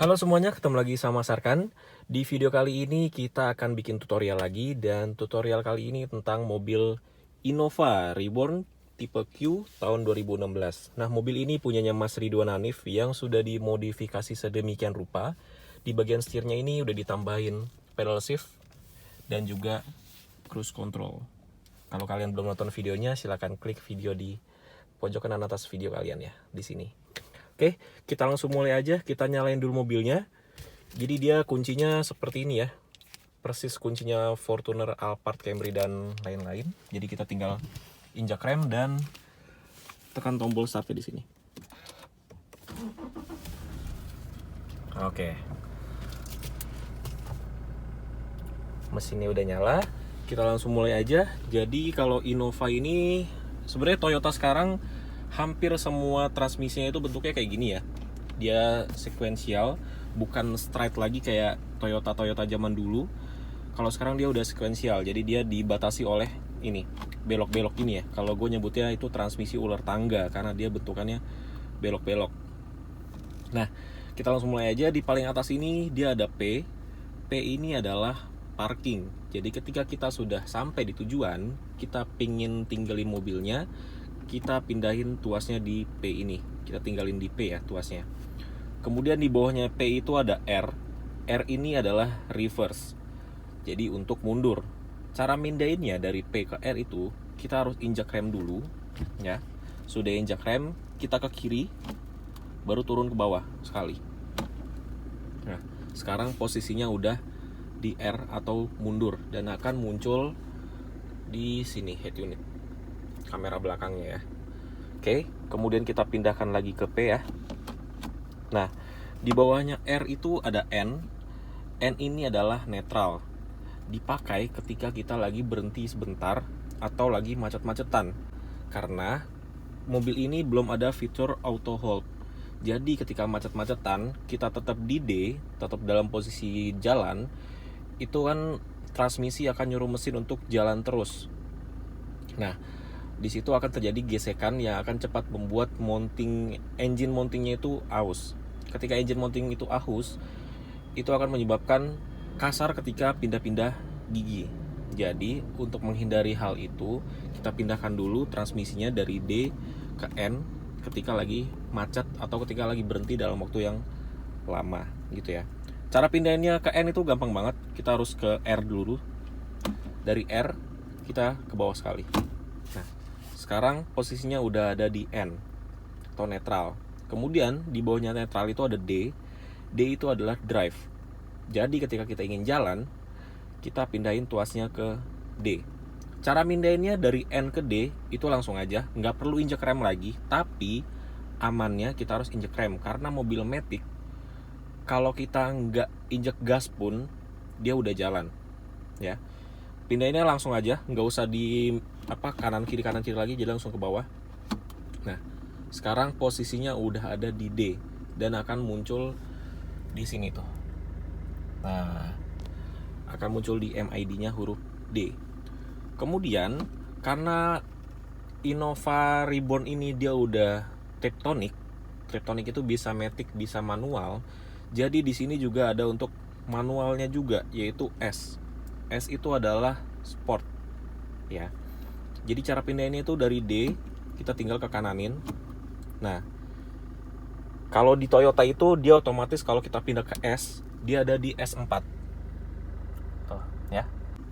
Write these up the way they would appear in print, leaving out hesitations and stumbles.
Halo semuanya, ketemu lagi sama Sarkan. Di video kali ini kita akan bikin tutorial lagi, dan tutorial kali ini tentang mobil Innova Reborn tipe Q tahun 2016. Nah, mobil ini punyanya Mas Ridwan Hanif yang sudah dimodifikasi sedemikian rupa. Di bagian setirnya ini udah ditambahin pedal shift dan juga cruise control. Kalau kalian belum nonton videonya, silahkan klik video di pojok kanan atas video kalian ya, di sini. Oke, kita langsung mulai aja. Kita nyalain dulu mobilnya. Jadi dia kuncinya seperti ini ya. Persis kuncinya Fortuner, Alphard, Camry, dan lain-lain. Jadi kita tinggal injak rem dan tekan tombol startnya di sini. Oke. Mesinnya udah nyala. Kita langsung mulai aja. Jadi kalau Innova ini sebenarnya Toyota sekarang hampir semua transmisinya itu bentuknya kayak gini ya. Dia sekuensial, bukan straight lagi kayak Toyota zaman dulu. Kalau sekarang dia udah sekuensial, jadi dia dibatasi oleh ini, belok-belok ini ya. Kalau gue nyebutnya itu transmisi ular tangga karena dia bentukannya belok-belok. Nah, kita langsung mulai aja. Di paling atas ini dia ada P. P ini adalah parking. Jadi ketika kita sudah sampai di tujuan, kita pingin tinggalin mobilnya, kita pindahin tuasnya di P ini. Kita tinggalin di P ya tuasnya. Kemudian di bawahnya P itu ada R. R ini adalah reverse. Jadi untuk mundur. Cara mindahinnya dari P ke R itu, kita harus injak rem dulu ya. Sudah injak rem, kita ke kiri, baru turun ke bawah sekali. Nah, sekarang posisinya udah di R atau mundur dan akan muncul di sini head unit, kamera belakangnya ya. Oke, kemudian kita pindahkan lagi ke P ya. Nah, di bawahnya R itu ada N. N ini adalah netral. Dipakai ketika kita lagi berhenti sebentar atau lagi macet-macetan. Karena mobil ini belum ada fitur auto hold. Jadi ketika macet-macetan, kita tetap di D, tetap dalam posisi jalan, itu kan transmisi akan nyuruh mesin untuk jalan terus. Nah, di situ akan terjadi gesekan yang akan cepat membuat engine mountingnya itu aus. Ketika engine mounting itu aus, itu akan menyebabkan kasar ketika pindah-pindah gigi. Jadi untuk menghindari hal itu, kita pindahkan dulu transmisinya dari D ke N ketika lagi macet atau ketika lagi berhenti dalam waktu yang lama gitu ya. Cara pindahinnya ke N itu gampang banget. Kita harus ke R dulu. Dari R kita ke bawah sekali. Nah, sekarang posisinya udah ada di N atau netral. Kemudian di bawahnya netral itu ada D. D itu adalah drive. Jadi ketika kita ingin jalan, kita pindahin tuasnya ke D. Cara mindahinnya dari N ke D itu langsung aja, nggak perlu injek rem lagi. Tapi amannya kita harus injek rem karena mobil Matic kalau kita nggak injek gas pun dia udah jalan ya. Pindahinnya langsung aja, nggak usah di kanan kiri lagi, jadi langsung ke bawah. Nah, sekarang posisinya udah ada di D dan akan muncul di sini tuh. Nah, akan muncul di MID-nya huruf D. Kemudian karena Innova Reborn ini dia udah Tiptronic itu bisa matic, bisa manual. Jadi di sini juga ada untuk manualnya juga, yaitu S. S itu adalah sport ya. Jadi cara pindahinnya itu dari D kita tinggal ke kananin. Nah, kalau di Toyota itu dia otomatis kalau kita pindah ke S, dia ada di S4 tuh ya.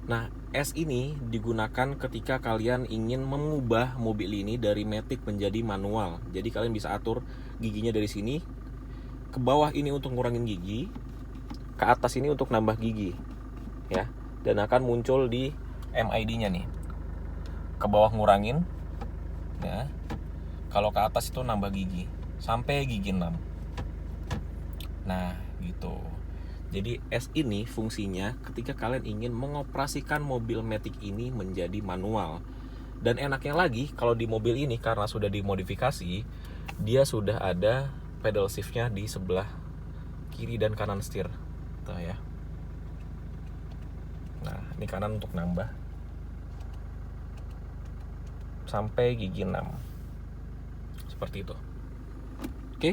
Nah, S ini digunakan ketika kalian ingin mengubah mobil ini dari matic menjadi manual. Jadi kalian bisa atur giginya dari sini ke bawah, ini untuk ngurangin gigi, ke atas ini untuk nambah gigi ya. Dan akan muncul di MID-nya nih. Ke bawah ngurangin ya. Kalau ke atas itu nambah gigi sampai gigi 6. Nah, gitu. Jadi S ini fungsinya ketika kalian ingin mengoperasikan mobil Matic ini menjadi manual. Dan enaknya lagi kalau di mobil ini karena sudah dimodifikasi, dia sudah ada pedal shift-nya di sebelah kiri dan kanan setir. Tuh ya. Nah, ini kanan untuk nambah sampai gigi 6. Seperti itu. Oke.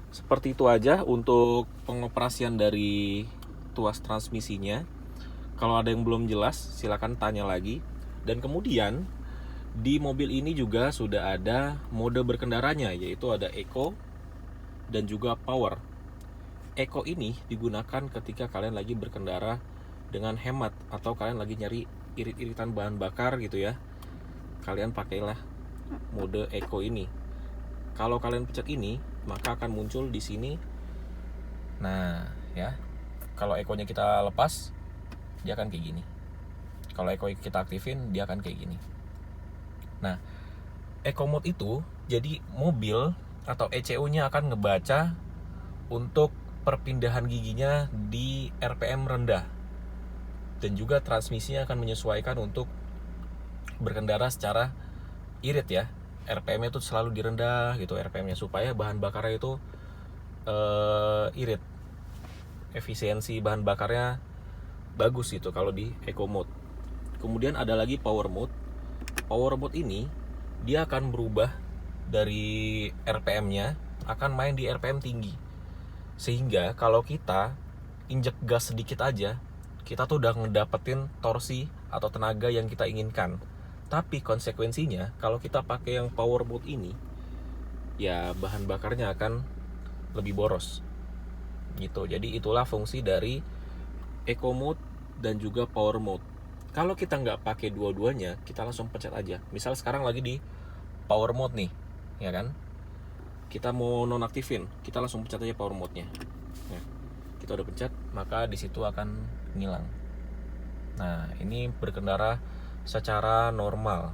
Seperti itu aja untuk pengoperasian dari tuas transmisinya. Kalau ada yang belum jelas, silakan tanya lagi. Dan kemudian di mobil ini juga sudah ada mode berkendaranya, yaitu ada Eco dan juga Power. Eco ini digunakan ketika kalian lagi berkendara dengan hemat atau kalian lagi nyari irit-iritan bahan bakar gitu ya. Kalian pakailah mode Eco ini. Kalau kalian pencet ini, maka akan muncul di sini. Nah, ya. Kalau Eco-nya kita lepas, dia akan kayak gini. Kalau Eco kita aktifin, dia akan kayak gini. Nah, Eco mode itu jadi mobil atau ECU-nya akan ngebaca untuk perpindahan giginya di RPM rendah. Dan juga transmisinya akan menyesuaikan untuk berkendara secara irit ya. RPM-nya itu selalu direndah gitu RPM-nya, supaya bahan bakarnya itu irit. Efisiensi bahan bakarnya bagus gitu kalau di Eco mode. Kemudian ada lagi Power mode. Power mode ini dia akan berubah dari RPM-nya, akan main di RPM tinggi. Sehingga kalau kita injek gas sedikit aja, kita tuh udah ngedapetin torsi atau tenaga yang kita inginkan. Tapi konsekuensinya kalau kita pakai yang Power mode ini, ya bahan bakarnya akan lebih boros gitu. Jadi itulah fungsi dari Eco mode dan juga Power mode. Kalau kita nggak pakai dua-duanya, kita langsung pencet aja. Misal sekarang lagi di Power mode nih, ya kan? Kita mau nonaktifin, kita langsung pencet aja Power mode-nya. Nah, kita udah pencet, maka di situ akan ngilang. Nah, ini berkendara secara normal.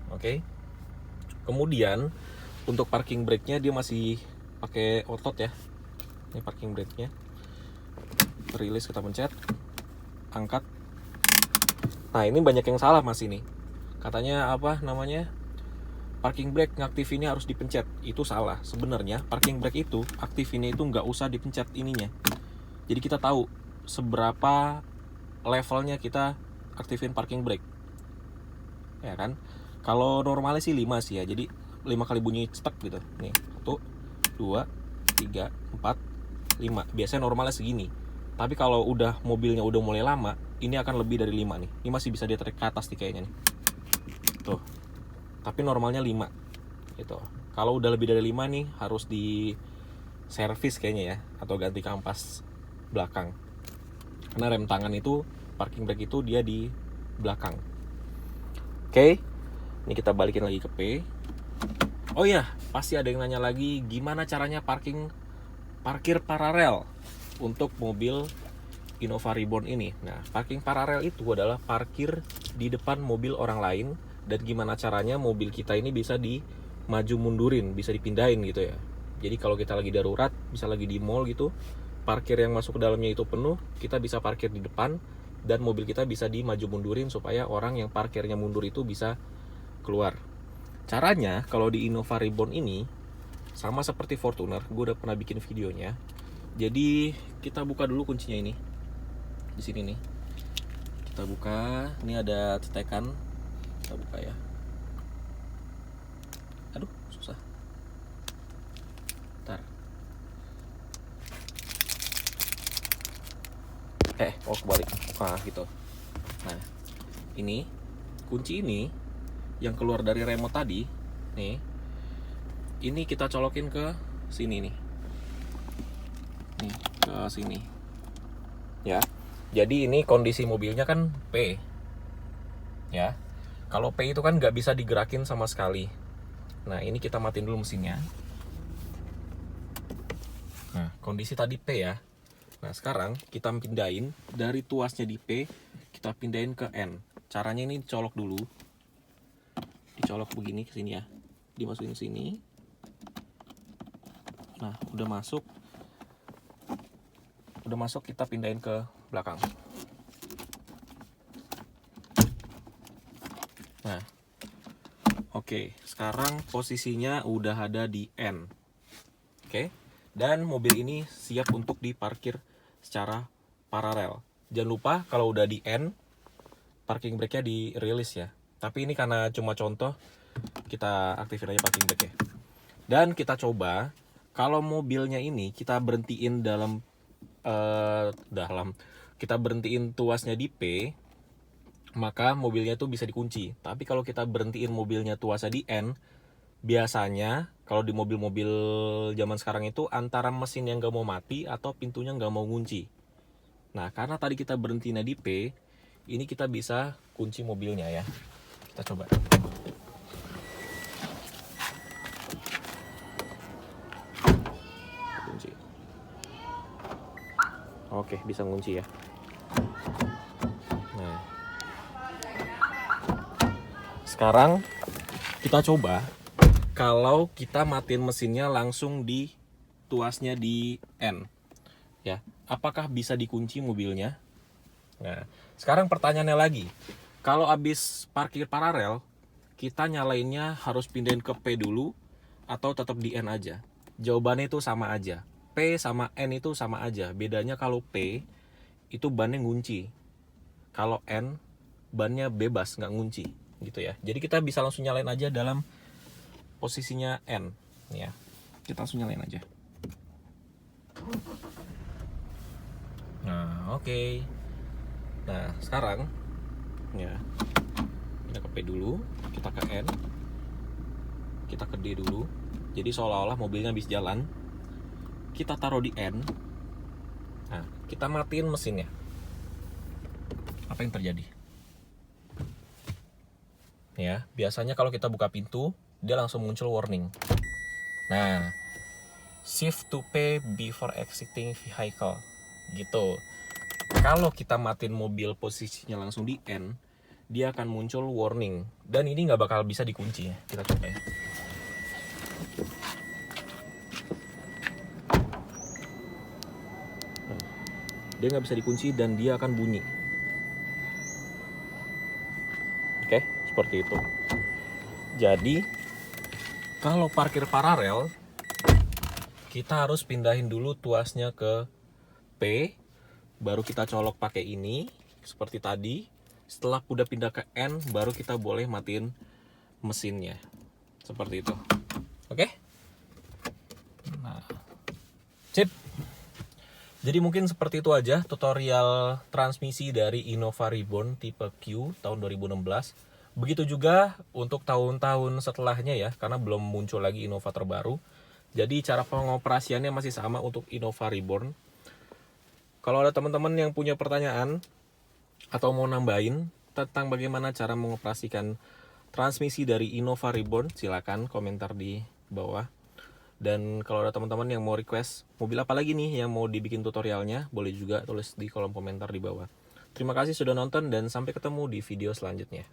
Oke. Kemudian untuk parking brake-nya dia masih pakai otot ya. Ini parking brake-nya. Rilis, kita pencet, angkat. Nah, ini banyak yang salah Mas ini. Katanya apa namanya? Parking brake ngaktifinnya harus dipencet. Itu salah. Sebenarnya parking brake itu aktifinnya itu nggak usah dipencet ininya. Jadi kita tahu seberapa levelnya kita aktifin parking brake. Ya kan? Kalau normalnya sih 5 sih ya. Jadi 5 kali bunyi cetek gitu. Nih, 1, 2, 3, 4, 5. Biasanya normalnya segini. Tapi kalau udah mobilnya udah mulai lama, ini akan lebih dari 5 nih. Ini masih bisa ditarik ke atas nih kayaknya nih. Tuh. Tapi normalnya 5 gitu. Kalau udah lebih dari 5 nih harus di servis kayaknya ya, atau ganti kampas belakang. Karena rem tangan itu, parking brake itu dia di belakang. Oke. Ini kita balikin lagi ke P. Oh iya, pasti ada yang nanya lagi gimana caranya parkir paralel untuk mobil Innova Reborn ini. Nah, parking paralel itu adalah parkir di depan mobil orang lain, dan gimana caranya mobil kita ini bisa dimaju mundurin, bisa dipindahin gitu ya. Jadi kalau kita lagi darurat, bisa lagi di mall gitu, parkir yang masuk ke dalamnya itu penuh, kita bisa parkir di depan dan mobil kita bisa dimaju mundurin supaya orang yang parkirnya mundur itu bisa keluar. Caranya kalau di Innova Reborn ini sama seperti Fortuner, gue udah pernah bikin videonya. Jadi kita buka dulu kuncinya ini. Di sini nih. Kita buka, ini ada cetekan. Kita buka ya. Aduh, susah. Bentar. Kebalik. Nah, gitu. Nah, ini kunci ini yang keluar dari remote tadi, nih. Ini kita colokin ke sini nih. Nih, ke sini. Ya. Jadi ini kondisi mobilnya kan P. Ya. Kalau P itu kan nggak bisa digerakin sama sekali. Nah, ini kita matiin dulu mesinnya. Nah, kondisi tadi P ya. Nah, sekarang kita pindahin dari tuasnya di P, kita pindahin ke N. Caranya ini dicolok dulu. Dicolok begini ke sini ya. Dimasukin ke sini. Nah, udah masuk. Udah masuk, kita pindahin ke belakang. Nah, oke, sekarang posisinya udah ada di N. Oke, dan mobil ini siap untuk diparkir secara paralel. Jangan lupa kalau udah di N, parking brake-nya dirilis ya. Tapi ini karena cuma contoh, kita aktifin aja parking brake-nya. Dan kita coba kalau mobilnya ini kita berhentiin kita berhentiin tuasnya di P, maka mobilnya tuh bisa dikunci. Tapi kalau kita berhentiin mobilnya tuasnya di N, biasanya kalau di mobil-mobil zaman sekarang itu antara mesin yang gak mau mati atau pintunya gak mau ngunci. Nah, karena tadi kita berhentinya di P, ini kita bisa kunci mobilnya ya. Kita coba. Kunci. Oke, bisa ngunci ya. Nah, sekarang kita coba kalau kita matiin mesinnya langsung di tuasnya di N, ya, apakah bisa dikunci mobilnya? Nah, sekarang pertanyaannya lagi, kalau habis parkir paralel, kita nyalainnya harus pindahin ke P dulu atau tetap di N aja? Jawabannya itu sama aja. P sama N itu sama aja. Bedanya kalau P itu bannya ngunci, kalau N bannya bebas nggak ngunci, gitu ya. Jadi kita bisa langsung nyalain aja dalam posisinya N, ya. Kita langsung nyalain aja. Nah, oke. Nah, sekarang ya kita ke P dulu, kita ke N, kita ke D dulu. Jadi seolah-olah mobilnya habis jalan. Kita taruh di N. Nah, kita matiin mesinnya. Apa yang terjadi? Ya, biasanya kalau kita buka pintu, dia langsung muncul warning. Nah, shift to P before exiting vehicle, gitu. Kalau kita matiin mobil posisinya langsung di N, dia akan muncul warning. Dan ini nggak bakal bisa dikunci ya. Kita coba ya. Dia nggak bisa dikunci dan dia akan bunyi. Oke, seperti itu. Jadi kalau parkir paralel, kita harus pindahin dulu tuasnya ke P, baru kita colok pakai ini seperti tadi. Setelah udah pindah ke N, baru kita boleh matiin mesinnya seperti itu. Oke? Nah, sip. Jadi mungkin seperti itu aja tutorial transmisi dari Innova Reborn tipe Q tahun 2016. Begitu juga untuk tahun-tahun setelahnya ya, karena belum muncul lagi Innova terbaru. Jadi cara pengoperasiannya masih sama untuk Innova Reborn. Kalau ada teman-teman yang punya pertanyaan atau mau nambahin tentang bagaimana cara mengoperasikan transmisi dari Innova Reborn, silakan komentar di bawah. Dan kalau ada teman-teman yang mau request mobil apa lagi nih yang mau dibikin tutorialnya, boleh juga tulis di kolom komentar di bawah. Terima kasih sudah nonton dan sampai ketemu di video selanjutnya.